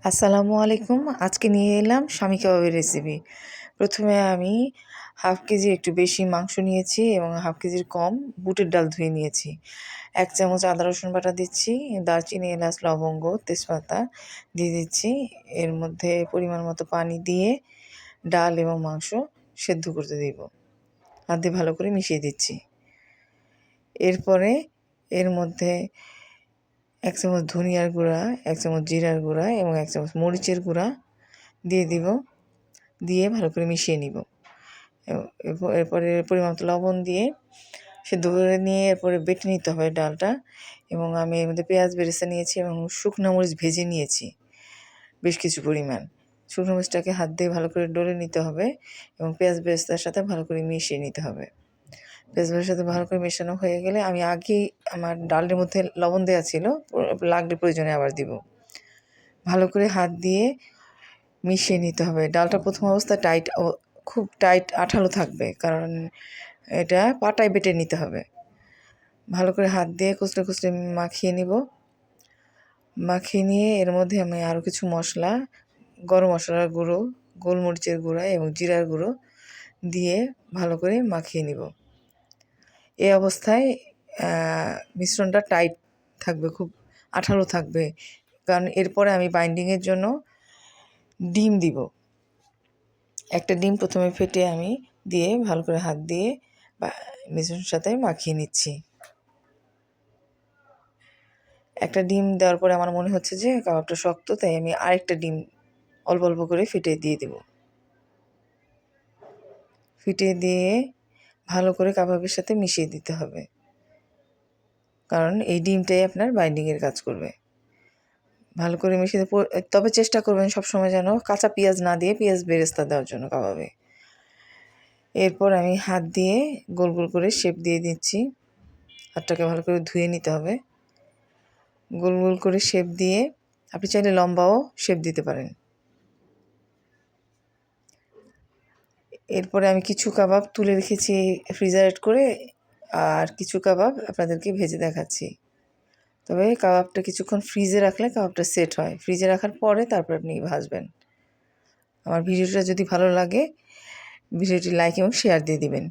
আসসালামু আলাইকুম। আজকে নিয়ে এলাম স্বামী কাবাবের রেসিপি। প্রথমে আমি হাফ কেজি একটু বেশি মাংস নিয়েছি এবং হাফ কেজির কম বুটের ডাল ধুয়ে নিয়েছি। 1 চামচ আদা রসুন বাটা দিচ্ছি, দারচিনি, এলাচ, লবঙ্গ, তেজপাতা দিয়ে দিচ্ছি। এর মধ্যে পরিমাণ মতো পানি দিয়ে ডাল এবং মাংস সেদ্ধ করতে দিব। হাত দিয়ে ভালো করে মিশিয়ে দিচ্ছি। এরপরে এর মধ্যে 1 চামচ ধনিয়ার গুঁড়া, 1 চামচ জিরার গুঁড়া এবং 1 চামচ মরিচের গুঁড়া দিয়ে দিব। দিয়ে ভালো করে মিশিয়ে নিব। এরপরে পরিমাণ মতো লবণ দিয়ে সেদ্ধ করে নিয়ে এরপরে বেটে নিতে হবে ডালটা। এবং আমি এর মধ্যে পেঁয়াজ বেরেস্তা নিয়েছি এবং শুকনো মরিচ ভেজে নিয়েছি বেশ কিছু পরিমাণ। শুকনো মরিচটাকে হাত দিয়ে ভালো করে ডলে নিতে হবে এবং পেঁয়াজ বেরেস্তার সাথে ভালো করে মিশিয়ে নিতে হবে। পেঁয়াজ বেরেস্তার সাথে ভালো করে মেশানো হয়ে গেলে আমি আগেই আমার ডালের মধ্যে লবণ দেওয়া ছিল, লাগলে প্রয়োজনে আবার দিব। ভালো করে হাত দিয়ে মিশিয়ে নিতে হবে। ডালটা প্রথম অবস্থায় খুব টাইট আঠালো থাকবে, কারণ এটা পাটায় বেটে নিতে হবে। ভালো করে হাত দিয়ে কুচলে কুচলে মাখিয়ে নিব। মাখিয়ে নিয়ে এর মধ্যে আমি আরও কিছু মশলা, গরম মশলার গুঁড়ো, গোলমরিচের গুঁড়া এবং জিরার গুঁড়ো দিয়ে ভালো করে মাখিয়ে নিব। এই অবস্থায় মিশ্রণটা টাইট থাকবে, খুব আঠালো থাকবে, কারণ এরপরে আমি বাইন্ডিংয়ের জন্য ডিম দিব। একটা ডিম প্রথমে ফেটে আমি দিয়ে ভালো করে হাত দিয়ে মিশ্রণের সাথে মাখিয়ে নিচ্ছি। একটা ডিম দেওয়ার পরে আমার মনে হচ্ছে যে কাবাবটা শক্ত, তাই আমি আরেকটা ডিম অল্প অল্প করে ফেটে দিয়ে দেব। ফেটে দিয়ে ভালো করে কাবাবের সাথে মিশিয়ে দিতে হবে, কারণ এই ডিমটাই আপনার বাইন্ডিংয়ের কাজ করবে। ভালো করে মিশিয়ে তবে চেষ্টা করবেন সবসময় যেন কাঁচা পেঁয়াজ না দিয়ে পেঁয়াজ বেরেস্তা দেওয়ার জন্য কাবাবে। এরপর আমি হাত দিয়ে গোল গোল করে শেপ দিয়ে দিচ্ছি। হাতটাকে ভালো করে ধুয়ে নিতে হবে। গোল গোল করে শেপ দিয়ে আপনি চাইলে লম্বাও শেপ দিতে পারেন। এরপরে আমি কিছু কাবাব তুলে রেখেছি ফ্রিজারেট করে, আর কিছু কাবাব আপনাদেরকে ভেজে দেখাচ্ছি। তবে কাবাবটা কিছুক্ষণ ফ্রিজে রাখলে কাবাবটা সেট হয়। ফ্রিজে রাখার পরে তারপর আপনি ভাজবেন। আমার ভিডিওটা যদি ভালো লাগে ভিডিওটি লাইক এবং শেয়ার দিয়ে দিবেন।